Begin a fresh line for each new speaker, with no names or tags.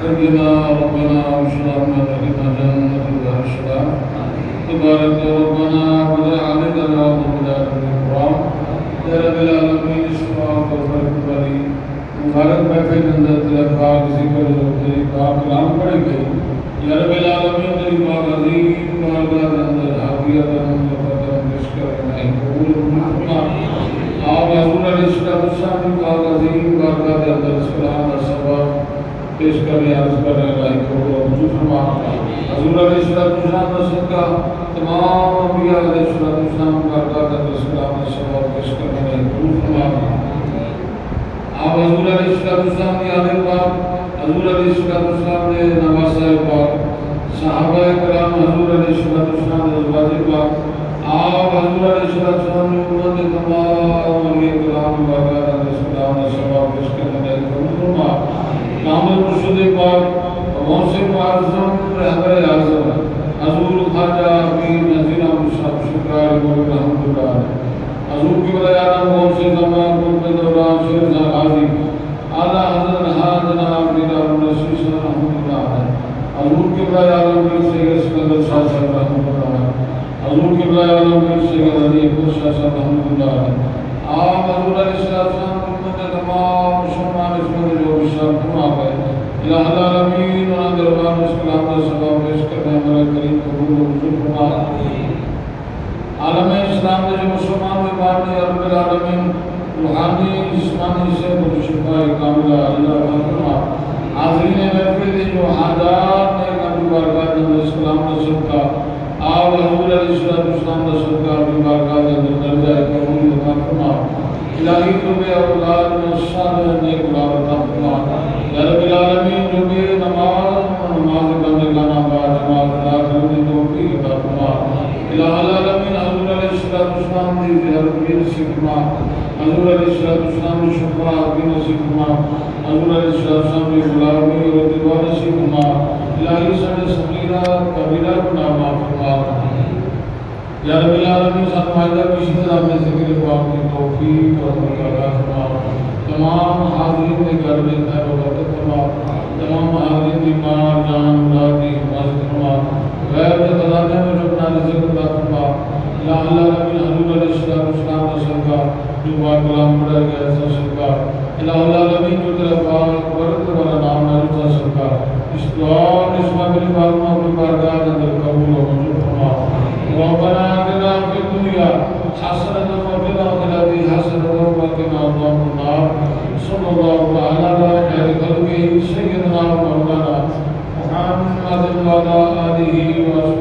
سيدنا ربنا وشرع من جنة الرشد تبارك ربنا وجعلك الأرض بلاد الإكرام يا رب العالمين الشفاعة والبركة مبارک محفل اندر تیرا پاک ذکر تیری پاک کلام پڑھی گئی یا رب العالمین تیری پاک عظیم بارگاہ کے اندر حاضریت مقدم پیش کرنا ہے قبول فرما آپ حضور علیہ السلام کی پاک عظیم بارگاہ کے اندر سلام و ثواب پیش کرنے عرض کرنے کا قبول فرما حضور علیہ السلام کا صدقہ تمام انبیاء علیہ السلام بارگاہ کے اندر سلام و ثواب پیش کرنے کا قبول فرما آپ حضور علیہ السلام کی آدھر پاک حضور علیہ السلام نے نواسہ پاک صحابہ کرام حضور علیہ السلام نے ازواج پاک آپ حضور علیہ السلام نے امت تمام علیہ کرام بارگاہ علیہ السلام نے ثواب پیش کرنے کا قبول فرما کامل مرشد پاک غوث معظم رہبر اعظم حضور خواجہ پیر نذیر احمد صاحب شکرائے گوبند رحمۃ اللہ علیہ حضور کی بلایانہ غوث زمان قطب دوران شیر غازی اعلیٰ حضرت جناب میرا منشی صلی رحمۃ اللہ علیہ حضور کی بلایانہ میر سید سکندر شاہ صاحب رحمۃ اللہ علیہ حضور کی بلایانہ میر سید علی اکبر شاہ صاحب رحمۃ اللہ علیہ آپ حضور علیہ السلام امت تمام مسلمان اس میں جو بشار فرما گئے الہ العالمین اور دربار اسلام کا ثواب پیش کرنے ہمارا کریم قبول و منظور فرما عالم اسلام نے جو مسلمان میں بانٹے یا رب العالمین روحانی جسمانی سے وہ شفا کاملہ اللہ فرما حاضرین محفل نے جو حاجات نے نبی بارگاہ کے اسلام کا صدقہ آپ حضور علیہ السلام کا صدقہ اپنی بارگاہ کے اندر درجہ قبول عطا فرما الہی تو بے اولاد میں صالح نیک اولاد عطا فرما یا رب العالمین جو بے نماز بندے کا نام با جماعت ادا کرنے توفیق عطا فرما الہ العالمین حضور علیہ السلام کی زیارت بھی نصیب فرما حضور علیہ السلام کی شفاعت بھی نصیب فرما حضور علیہ السلام کی غلامی اور اتباع نصیب فرما الہی سارے صغیرہ کبیرہ گناہ معاف فرما یا رب العالمین ساتھ معاہدہ کی شدت میں ذکر پاک کی توفیق اور برکات فرما تمام حاضرین کے گھر میں خیر و برکت فرما تمام حاضرین کی مال جان اولاد کی حفاظت فرما غیر کے خزانے میں جو اپنا رزق عطا فرما الہ العالمین حضور علیہ السلام کا صدقہ جو پاک کلام پڑھا گیا ایسا صدقہ الہ العالمین جو تیرا پاک برکت والا نام ہے ایسا صدقہ اس دعا اور اس قابل پاک اپنی بارگاہ کے اندر قبول و منظور فرما ربنا آتنا فی الدنیا حسنۃ وفی الآخرۃ حسنۃ وقنا عذاب النار صلی اللہ تعالی علی خیر خلقہ سیدنا مولانا محمد وعلی آلہ وصحبہ